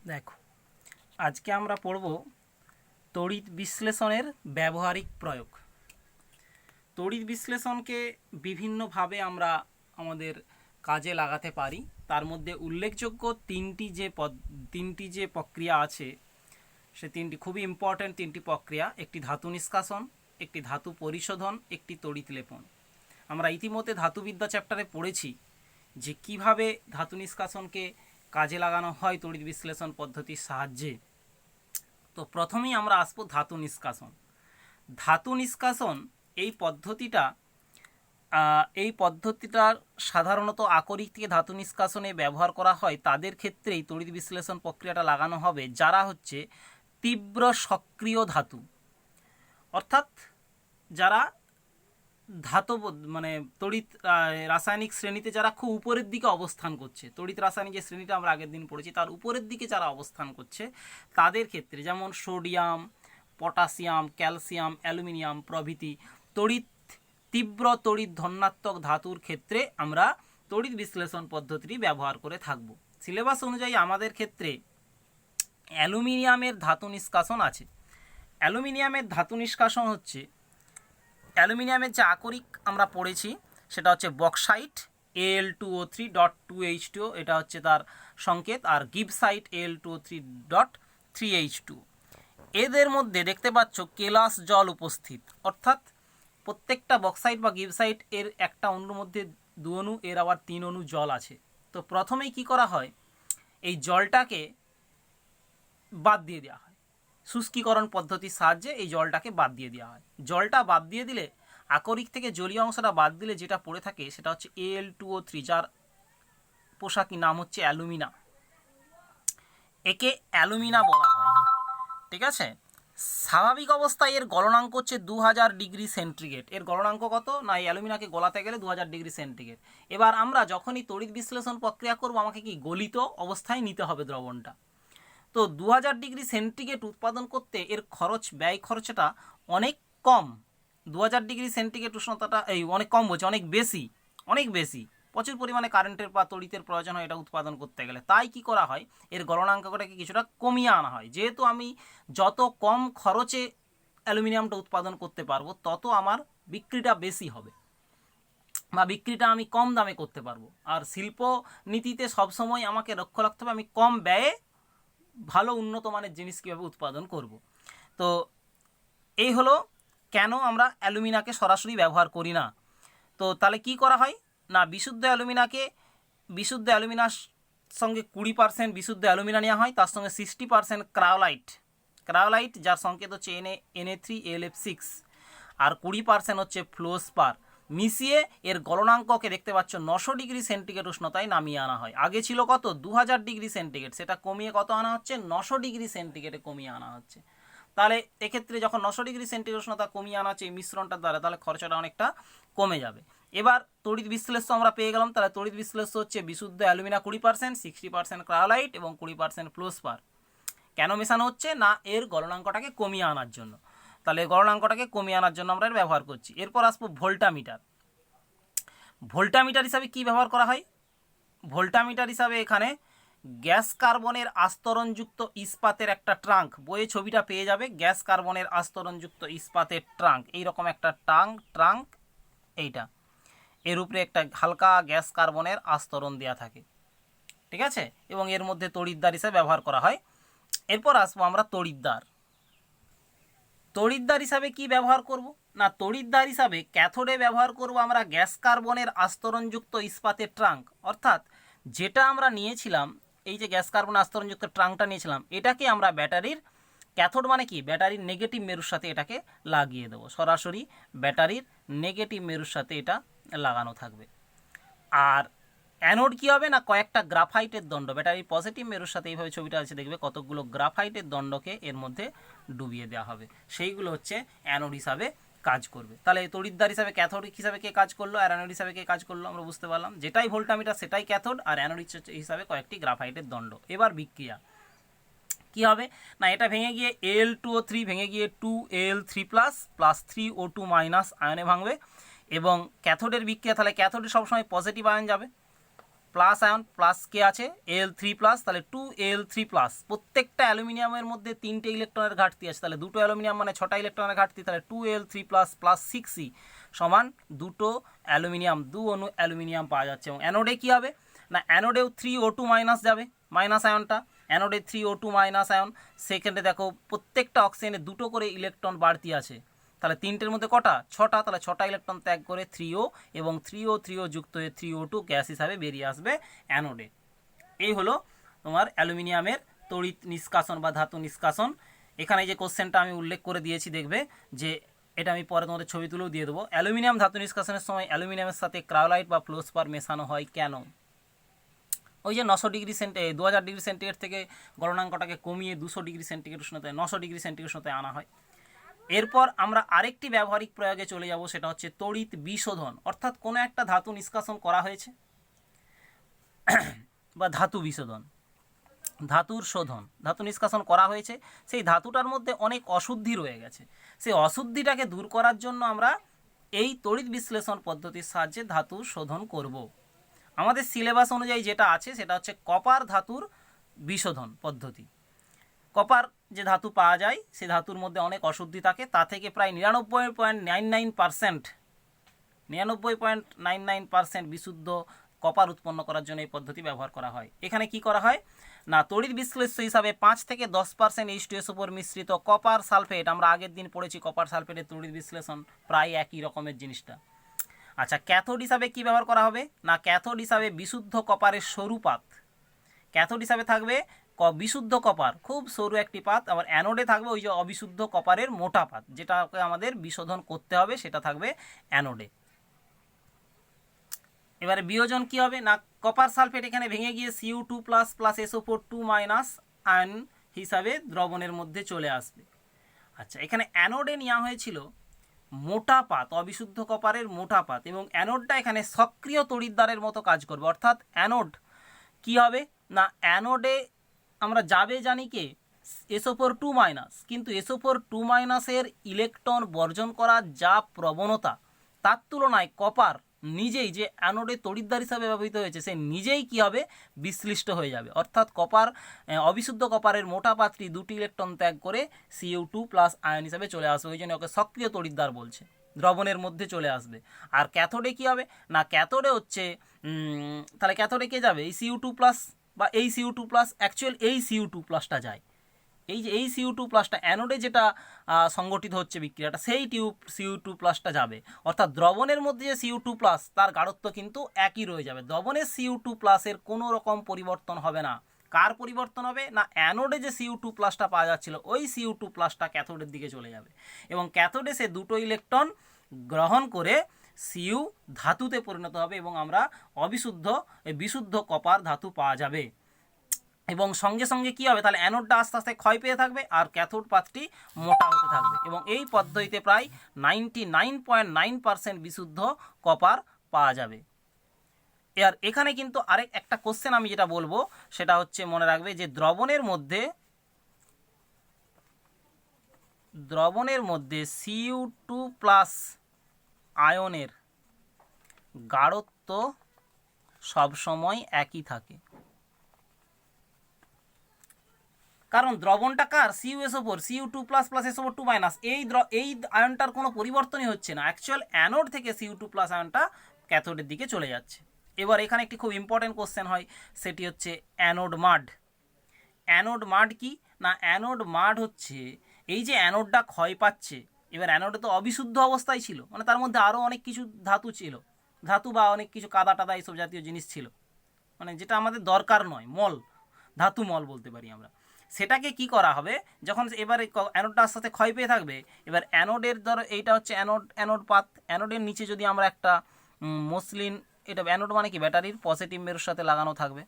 দেখো, আজকে আমরা পড়ব তড়িৎ বিশ্লেষণের ব্যবহারিক প্রয়োগ। তড়িৎ বিশ্লেষণকে বিভিন্নভাবে আমরা আমাদের কাজে লাগাতে পারি। তার মধ্যে উল্লেখযোগ্য তিনটি যে প্রক্রিয়া আছে, সে তিনটি খুবই ইম্পর্ট্যান্ট তিনটি প্রক্রিয়া। একটি ধাতু নিষ্কাশন, একটি ধাতু পরিশোধন, একটি তড়িৎ লেপন। আমরা ইতিমধ্যে ধাতুবিদ্যা চ্যাপ্টারে পড়েছি যে কিভাবে ধাতু নিষ্কাশনকে কাজে লাগানো হয় তড়িৎ বিশ্লেষণ পদ্ধতির সাহায্যে। তো প্রথমেই আমরা আসবো ধাতু নিষ্কাশন। ধাতু নিষ্কাশন এই পদ্ধতিটার সাধারণত আকরিক থেকে ধাতু নিষ্কাশনে ব্যবহার করা হয়। তাদের ক্ষেত্রেই তড়িৎ বিশ্লেষণ প্রক্রিয়াটা লাগানো হবে যারা হচ্ছে তীব্র সক্রিয় ধাতু, অর্থাৎ যারা ধাতব তড়িৎ রাসায়নিক শ্রেণীতে যারা খুব উপরের দিকে অবস্থান করছে। তড়িৎ রাসায়নিক যে শ্রেণীটা আমরা আগের দিন পড়েছি তার উপরের দিকে যারা অবস্থান করছে তাদের ক্ষেত্রে, যেমন সোডিয়াম, পটাশিয়াম, ক্যালসিয়াম, অ্যালুমিনিয়াম প্রভৃতি তীব্র তড়িৎ ধনাত্মক ধাতুর ক্ষেত্রে আমরা তড়িৎ বিশ্লেষণ পদ্ধতিটি ব্যবহার করে থাকব। সিলেবাস অনুযায়ী আমাদের ক্ষেত্রে অ্যালুমিনিয়ামের ধাতু নিষ্কাশন আছে। অ্যালুমিনিয়ামের ধাতু নিষ্কাশন হচ্ছে, অ্যালুমিনিয়ামের যে আকরিক আমরা পড়েছি সেটা হচ্ছে বক্সাইট Al2O3.2H2, এটা হচ্ছে তার সংকেত, আর গিবসাইট Al2O3.3H2। এদের মধ্যে দেখতে পাচ্ছ কেলাস জল উপস্থিত, অর্থাৎ প্রত্যেকটা বক্সাইট বা গিবসাইট এর একটা অণুর মধ্যে 2 অণু, এর আবার 3 অণু জল আছে। তো প্রথমেই কি করা হয়, এই জলটাকে বাদ দিয়ে দেওয়া হয়। শুষ্কীকরণ পদ্ধতির সাহায্যে এই জলটাকে বাদ দিয়ে দেওয়া হয়। জলটা বাদ দিয়ে দিলে, আকরিক থেকে জলীয় অংশটা বাদ দিলে যেটা পড়ে থাকে সেটা হচ্ছে Al2O3, যার পোশাকি নাম হচ্ছে অ্যালুমিনা। একে অ্যালুমিনা বলা হয়, ঠিক আছে। স্বাভাবিক অবস্থায় এর গলনাঙ্ক হচ্ছে 2000 ডিগ্রি সেন্টিগ্রেড। এর গলনাঙ্ক কত না, এই অ্যালুমিনাকে গলাতে গেলে 2000 ডিগ্রি সেন্টিগ্রেড। এবার আমরা যখনই তড়িৎ বিশ্লেষণ প্রক্রিয়া করব আমাকে কি গলিত অবস্থায় নিতে হবে দ্রবণটা। তো 2000 ডিগ্রি সেন্টিগ্রেড উৎপাদন করতে এর ব্যয় খরচটা অনেক কম। 2000 ডিগ্রি সেন্টিগ্রেড উষ্ণতাটা অনেক কম বলছে, অনেক বেশি প্রচুর পরিমাণে কারেন্টের বা তড়িতের প্রয়োজন হয় এটা উৎপাদন করতে গেলে। তাই কি করা হয়, এর গলনাঙ্কটাকে কিছুটা কমিয়ে আনা হয়। যেহেতু আমি যত কম খরচে অ্যালুমিনিয়ামটা উৎপাদন করতে পারবো তত আমার বিক্রিটা বেশি হবে বা বিক্রিটা আমি কম দামে করতে পারবো। আর শিল্প নীতিতে সবসময় আমাকে লক্ষ্য রাখতে হবে আমি কম ব্যয়ে ভালো উন্নত মানের জিনিস কীভাবে উৎপাদন করব। তো এই হলো কেন আমরা অ্যালুমিনাকে সরাসরি ব্যবহার করি না। তো তাহলে কি করা হয় না, বিশুদ্ধ অ্যালুমিনার সঙ্গে 20% বিশুদ্ধ অ্যালুমিনা নেওয়া হয়, তার সঙ্গে 60% ক্রায়োলাইট যার সংকেত হচ্ছে Na3Alf6, আর 20% হচ্ছে ফ্লোস্পার মিশিয়ে এর গলনাঙ্ককে দেখতে পাচ্ছ 900 ডিগ্রি সেন্টিগ্রেড উষ্ণতায় নামিয়ে আনা হয়। আগে ছিল কত 2000 ডিগ্রি সেন্টিগ্রেড, সেটা কমিয়ে কত আনা হচ্ছে 900 ডিগ্রি সেন্টিগ্রেডে কমিয়ে আনা হচ্ছে। তাহলে এক্ষেত্রে যখন 900 ডিগ্রি সেন্টিগ্রেড উষ্ণতা কমিয়ে আনা হচ্ছে এই মিশ্রণটার দ্বারা, তাহলে খরচটা অনেকটা কমে যাবে। এবার তড়িৎ বিশ্লেষ্য আমরা পেয়ে গেলাম। তাহলে তড়িৎ বিশ্লেষ্য হচ্ছে বিশুদ্ধ অ্যালুমিনা 20%, 60% ক্রায়োলাইট এবং 20% ফ্লোস্পার। কেন মেশানো হচ্ছে না, এর গলনাঙ্কটাকে কমিয়ে আনার জন্য। তাহলে গলনাঙ্কটাকে কমিয়ে আনার জন্য আমরা ব্যবহার করছি। এরপর আসবো ভোল্টামিটার। ভোল্টামিটার হিসাবে কি ব্যবহার করা হয়, ভোল্টামিটার হিসাবে এখানে গ্যাস কার্বনের আস্তরণযুক্ত ইস্পাতের একটা ট্রাঙ্ক, বইয়ে ছবিটা পেয়ে যাবে, গ্যাস কার্বনের আস্তরণযুক্ত ইস্পাতের ট্রাঙ্ক, এইরকম একটা ট্রাঙ্ক এইটা, এর উপরে একটা হালকা গ্যাস কার্বনের আস্তরণ দেওয়া থাকে, ঠিক আছে, এবং এর মধ্যে তড়িৎদ্বার হিসাবে ব্যবহার করা হয়। এরপর আসবো আমরা তড়িৎদ্বার হিসাবে কি ব্যবহার করব না, তড়িৎদ্বার হিসাবে ক্যাথোডে ব্যবহার করব আমরা গ্যাস কার্বনের আস্তরণযুক্ত ইস্পাতের ট্রাঙ্ক। অর্থাৎ যেটা আমরা নিয়েছিলাম, এই যে গ্যাস কার্বন আস্তরণযুক্ত ট্রাঙ্কটা নিয়েছিলাম, এটাকে আমরা ব্যাটারির ক্যাথোড মানে কি ব্যাটারির নেগেটিভ মেরুর সাথে এটাকে লাগিয়ে দেবো, সরাসরি ব্যাটারির নেগেটিভ মেরুর সাথে এটা লাগানো থাকবে। আর অ্যানোড কী হবে না, কয়েকটা গ্রাফাইটের দণ্ড, ব্যাটারির পজিটিভ মেরুর সাথে এইভাবে ছবিটা আছে দেখবে, কতগুলো গ্রাফাইটের দণ্ডকে এর মধ্যে ডুবিয়ে দেওয়া হবে, সেইগুলো হচ্ছে অ্যানোড হিসাবে কাজ করবে। তাহলে তড়িৎদ্বার হিসাবে ক্যাথোড হিসাবে কে কাজ করলো আর অ্যানোড হিসাবে কে কাজ করলো আমরা বুঝতে পারলাম। যেটাই ভোল্টামিটার সেটাই ক্যাথোড, আর অ্যানোড হিসাবে কয়েকটি গ্রাফাইটের দণ্ড। এবার বিক্রিয়া কী হবে না, এটা ভেঙে গিয়ে Al2O3 ভেঙে গিয়ে 2Al3+ প্লাস 3O2- আয়নে ভাঙবে, এবং ক্যাথোডের বিক্রিয়া, তাহলে ক্যাথোডে সবসময় পজিটিভ আয়ন যাবে, প্লাস আয়ন প্লাস কে আছে Al3+, তাহলে 2Al3+। প্রত্যেকটা অ্যালুমিনিয়ামের মধ্যে 3টে ইলেকট্রনের ঘাটতি আছে, তাহলে দুটো অ্যালুমিনিয়াম মানে 6টা ইলেকট্রনের ঘাটতি, তাহলে 2Al3+ প্লাস 6E সমান দুটো অ্যালুমিনিয়াম, 2 অণু অ্যালুমিনিয়াম পাওয়া যাচ্ছে। এবং অ্যানোডে কী হবে না, অ্যানোডেও 3O2- যাবে, মাইনাস আয়নটা, অ্যানোডে 3O2- আয়ন। সেকেন্ডে দেখো প্রত্যেকটা অক্সিজেনে দুটো করে ইলেকট্রন বাড়তি আছে, তাহলে 3টের মধ্যে কটা, 6টা, তাহলে 6টা ইলেকট্রন ত্যাগ করে 3O, এবং 3O যুক্ত হয়ে 3O2 গ্যাস হিসাবে বেরিয়ে আসবে অ্যানোডে। এই হলো তোমার অ্যালুমিনিয়ামের তড়িৎ নিষ্কাশন বা ধাতু নিষ্কাশন। এখানে যে কোশ্চেনটা আমি উল্লেখ করে দিয়েছি দেখবে যে এটা আমি পরে তোমাদের ছবি তুলেও দিয়ে দেবো। অ্যালুমিনিয়াম ধাতু নিষ্কাশনের সময় অ্যালুমিনিয়ামের সাথে ক্রায়োলাইট বা ফ্লোরস্পার মেশানো হয় কেন? ওই যে 900 ডিগ্রি সেন্টিগ্রেড 2000 ডিগ্রি সেন্টিগ্রেড থেকে গলনাঙ্কটাকে কমিয়ে 200 ডিগ্রি সেন্টিগ্রেড উষ্ণতায় 900 ডিগ্রি সেন্টিগ্রেড উষ্ণতায় আনা হয়। এরপর আমরা আরেকটি ব্যবহারিক প্রয়োগে চলে যাব, সেটা হচ্ছে তড়িৎ বিশোধন। অর্থাৎ কোনো একটা ধাতু নিষ্কাশন করা হয়েছে বা ধাতু বিশোধন, ধাতুর শোধন, ধাতু নিষ্কাশন করা হয়েছে, সেই ধাতুটার মধ্যে অনেক অশুদ্ধি রয়ে গেছে, সেই অশুদ্ধিটাকে দূর করার জন্য আমরা এই তড়িৎ বিশ্লেষণ পদ্ধতির সাহায্যে ধাতু শোধন করব। আমাদের সিলেবাস অনুযায়ী যেটা আছে সেটা হচ্ছে কপার ধাতুর বিশোধন পদ্ধতি। কপার যে ধাতু পাওয়া যায় সেই ধাতুর মধ্যে অনেক অশুদ্ধি থাকে, তা থেকে প্রায় 99.99% বিশুদ্ধ কপার উৎপন্ন করার জন্য এই পদ্ধতি ব্যবহার করা হয়। এখানে কি করা হয় না, তড়িৎ বিশ্লেষ্য হিসাবে 5 থেকে 10% H2SO4 মিশ্রিত কপার সালফেট, আমরা আগের দিন পড়েছি কপার সালফেটের তড়িৎ বিশ্লেষণ, প্রায় একই রকমের জিনিসটা। আচ্ছা, ক্যাথোড হিসাবে কি ব্যবহার করা হবে না, ক্যাথোড হিসাবে বিশুদ্ধ কপারের সরু পাত, ক্যাথোড হিসাবে থাকবে বিশুদ্ধ কপার খুব সরু একটি পাত, আবার অ্যানোডে থাকবে ওই যে অবিশুদ্ধ কপারের মোটা পাত, যেটাকে আমাদের বিশোধন করতে হবে, সেটা থাকবে অ্যানোডে। এবারে বিয়োজন কি হবে না, কপার সালফেট এখানে ভেঙে গিয়ে Cu2+ প্লাস SO4 2- আয়ন হিসাবে দ্রবণের মধ্যে চলে আসবে। আচ্ছা, এখানে অ্যানোডে নেওয়া হয়েছিল মোটা পাত, অবিশুদ্ধ কপারের মোটা পাত, এবং অ্যানোডটা এখানে সক্রিয় তড়িৎদ্বারের মতো কাজ করবে। অর্থাৎ অ্যানোড কি হবে না, অ্যানোডে আমরা যাবে জানি কে SO4 2-, কিন্তু SO4 2- ইলেকট্রন বর্জন করার যা প্রবণতা, তার তুলনায় কপার নিজেই যে অ্যানোডে তড়িৎদ্বার হিসাবে ব্যবহৃত হয়েছে সে নিজেই কি হবে বিশ্লিষ্ট হয়ে যাবে। অর্থাৎ কপার অবিশুদ্ধ কপারের মোটা পাতটি 2টি ইলেকট্রন ত্যাগ করে Cu2+ আয়ন হিসাবে চলে আসবে, ওই জন্য ওকে সক্রিয় তড়িৎদ্বার বলছে, দ্রবণের মধ্যে চলে আসবে। আর ক্যাথোডে কি হবে না, ক্যাথোডে হচ্ছে তাহলে ক্যাথোডে কে যাবে এই Cu2+ বা এই Cu2+, অ্যাকচুয়াল এই Cu2+টা যায়, এই যে এই Cu2+টা অ্যানোডে যেটা সংগঠিত হচ্ছে বিক্রিয়াটা, সেই Cu2+টা যাবে। অর্থাৎ দ্রবণের মধ্যে যে Cu2+, তার গাঢ়ত্ব কিন্তু একই রয়ে যাবে, দ্রবণের Cu2+-এর কোনো রকম পরিবর্তন হবে না। কার পরিবর্তন হবে না, অ্যানোডে যে Cu2+টা পাওয়া যাচ্ছিল ওই Cu2+টা ক্যাথোডের দিকে চলে যাবে, এবং ক্যাথোডে সে দুটো ইলেকট্রন গ্রহণ করে Cu ধাতুতে পরিণত হবে, এবং আমরা বিশুদ্ধ কপার ধাতু পাওয়া যাবে। এবং সঙ্গে সঙ্গে কী হবে, তাহলে অ্যানোডটা আস্তে আস্তে ক্ষয় পেয়ে থাকবে আর ক্যাথোড পাতটি মোটা হতে থাকবে, এবং এই পদ্ধতিতে প্রায় 99.9% বিশুদ্ধ কপার পাওয়া যাবে। আর এখানে কিন্তু আরেক একটা কোশ্চেন আমি যেটা বলবো সেটা হচ্ছে, মনে রাখবে যে দ্রবণের মধ্যে Cu2+ আয়নের গাঢ়ত্ব সবসময় একই থাকে, কারণ দ্রবণটা কার CuSO4 Cu2+ প্লাস SO4 2-, এই আয়নটার কোনো পরিবর্তনই হচ্ছে না, অ্যাকচুয়াল অ্যানোড থেকে Cu2+ আয়নটা ক্যাথোডের দিকে চলে যাচ্ছে। এবার এখানে একটি খুব ইম্পর্টেন্ট কোশ্চেন হয়, সেটি হচ্ছে অ্যানোড মাড। অ্যানোড মাড কি না, অ্যানোড মাড হচ্ছে এই যে অ্যানোডটা ক্ষয় পাচ্ছে, এবার অ্যানোডে তো অবিশুদ্ধ অবস্থায় ছিল, মানে তার মধ্যে আরও অনেক কিছু ধাতু বা অনেক কিছু কাদা টাদা এইসব জাতীয় জিনিস ছিল, মানে যেটা আমাদের দরকার নয়, ধাতু মল বলতে পারি আমরা। সেটাকে কি করা হবে, যখন এবারে অ্যানোডটা আস্তে আস্তে ক্ষয় পেয়ে থাকবে, এবার অ্যানোডের ধরো এইটা হচ্ছে অ্যানোড পাত, অ্যানোডের নিচে যদি আমরা একটা মসলিন, এটা অ্যানোড মানে কি ব্যাটারির পজিটিভ মেরুর সাথে লাগানো থাকবে,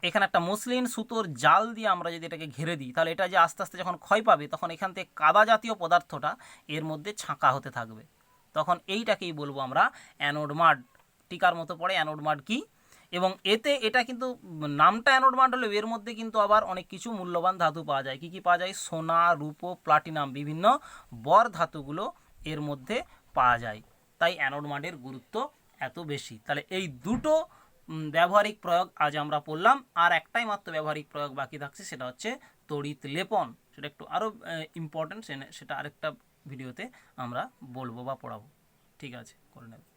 এখানে একটা মসলিন সুতোর জাল দিয়ে আমরা যদি এটাকে ঘিরে দিই, তাহলে এটা যে আস্তে আস্তে যখন ক্ষয় পাবে তখন এখান থেকে কাদা জাতীয় পদার্থটা এর মধ্যে ছাঁকা হতে থাকবে, তখন এইটাকেই বলবো আমরা অ্যানোড মাড। টিকার মতো পড়ে অ্যানোড মাড কি, এবং এটা কিন্তু নামটা অ্যানোড মাড হলেও এর মধ্যে কিন্তু আবার অনেক কিছু মূল্যবান ধাতু পাওয়া যায়। কি কি পাওয়া যায়, সোনা, রূপো, প্লাটিনাম, বিভিন্ন বর ধাতুগুলো এর মধ্যে পাওয়া যায়, তাই অ্যানোড মাডের গুরুত্ব এত বেশি। তাহলে এই দুটো ব্যবহারিক প্রয়োগ আজ আমরা পড়লাম। আর একটাই মাত্র ব্যবহারিক প্রয়োগ বাকি থাকছে, সেটা হচ্ছে তড়িৎ লেপন। সেটা একটু আরও ইম্পর্টেন্ট, সেটা আরেকটা ভিডিওতে আমরা বলবো বা পড়াবো। ঠিক আছে, করে নেব।